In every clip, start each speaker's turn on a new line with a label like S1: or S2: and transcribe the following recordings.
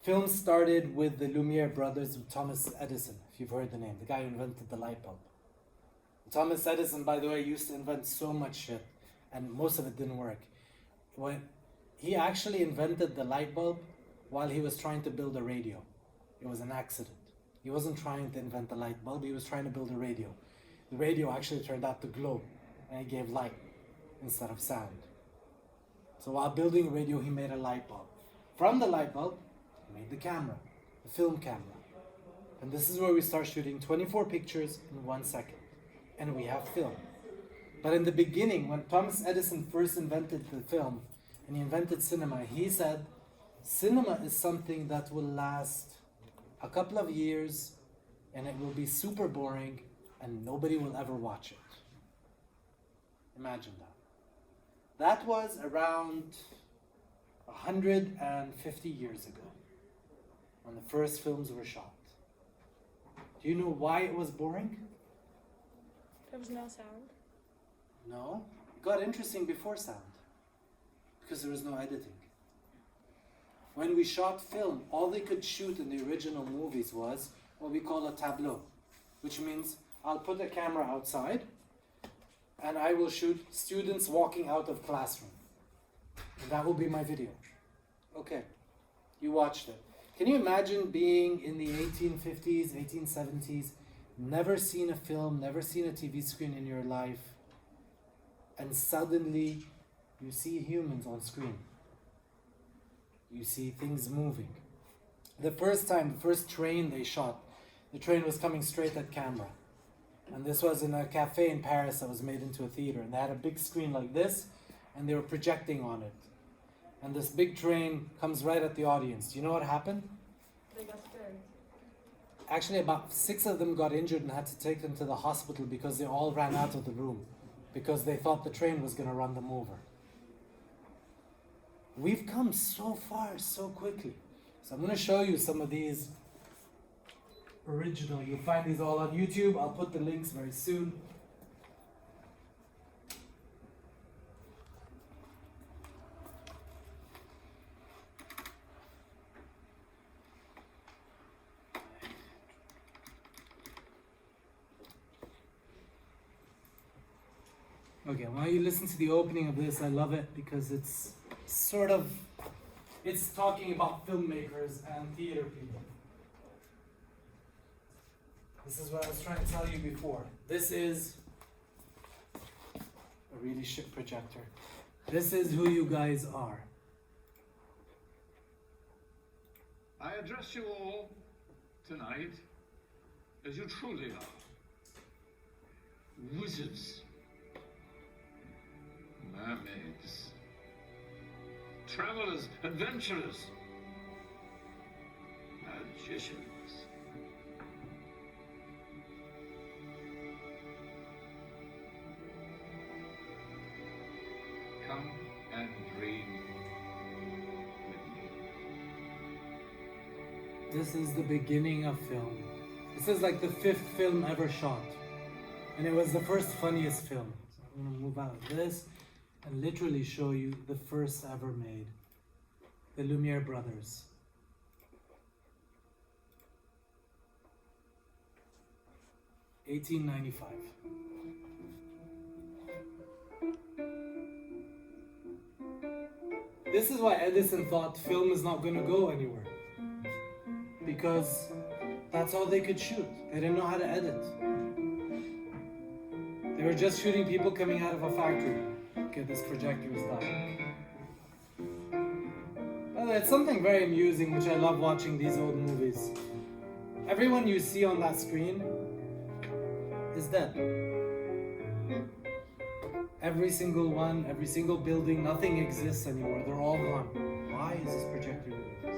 S1: Film started with the Lumiere brothers, with Thomas Edison, if you've heard the name, the guy who invented the light bulb. Thomas Edison, by the way, used to invent so much shit, and most of it didn't work. He actually invented the light bulb while he was trying to build a radio. It was an accident. He wasn't trying to invent the light bulb, he was trying to build a radio. The radio actually turned out to glow, and it gave light instead of sound. So while building a radio, he made a light bulb. From the light bulb, he made the camera, the film camera. And this is where we start shooting 24 pictures in 1 second. And we have film. But in the beginning, when Thomas Edison first invented the film, and he invented cinema, he said, cinema is something that will last a couple of years, and it will be super boring, and nobody will ever watch it. Imagine that. That was around 150 years ago, when the first films were shot. Do you know why it was boring?
S2: There was no sound.
S1: No, it got interesting before sound, because there was no editing. When we shot film, all they could shoot in the original movies was what we call a tableau, which means I'll put a camera outside and I will shoot students walking out of classroom. And that will be my video. Okay, you watched it. Can you imagine being in the 1850s, 1870s, never seen a film, never seen a TV screen in your life, and suddenly you see humans on screen. You see things moving. The first train they shot, the train was coming straight at camera. And this was in a cafe in Paris that was made into a theater. And they had a big screen like this, and they were projecting on it. And this big train comes right at the audience. Do you know what happened?
S2: They got scared.
S1: Actually, about 6 of them got injured and had to take them to the hospital because they all ran out of the room because they thought the train was going to run them over. We've come so far so quickly. So I'm going to show you some of these original. You'll find these all on YouTube. I'll put the links very soon. Okay, while you listen to the opening of this, I love it because it's it's talking about filmmakers and theater people. This is what I was trying to tell you before. This is a really shit projector. This is who you guys are.
S3: I address you all tonight as you truly are. Wizards, mermaids, travelers, adventurers, magicians. Come and dream with me.
S1: This is the beginning of film. This is like the 5th film ever shot. And it was the first funniest film. So I'm going to move out of this and literally show you the first ever made. The Lumiere brothers. (1895). This is why Edison thought film is not going to go anywhere. Because that's all they could shoot. They didn't know how to edit. They were just shooting people coming out of a factory. Okay, this projector is dying. Well, it's something very amusing, which I love watching these old movies. Everyone you see on that screen is dead. Every single one, every single building, nothing exists anymore. They're all gone. Why is this projector doing this?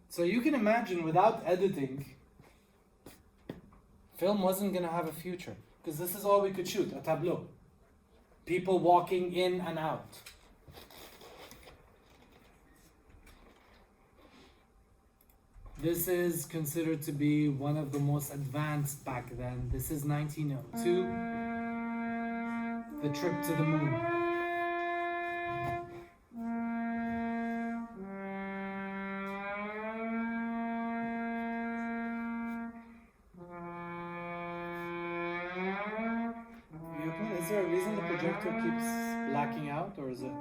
S1: So you can imagine without editing, film wasn't going to have a future. Because this is all we could shoot, a tableau. People walking in and out. This is considered to be one of the most advanced back then. This is 1902. The trip to the moon. Is there a reason the projector keeps blacking out, or is it?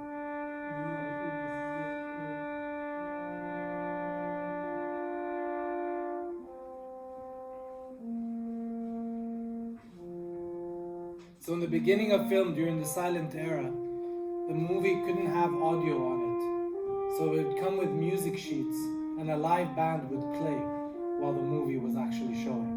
S1: So in the beginning of film, during the silent era, the movie couldn't have audio on it. So it would come with music sheets and a live band would play while the movie was actually showing.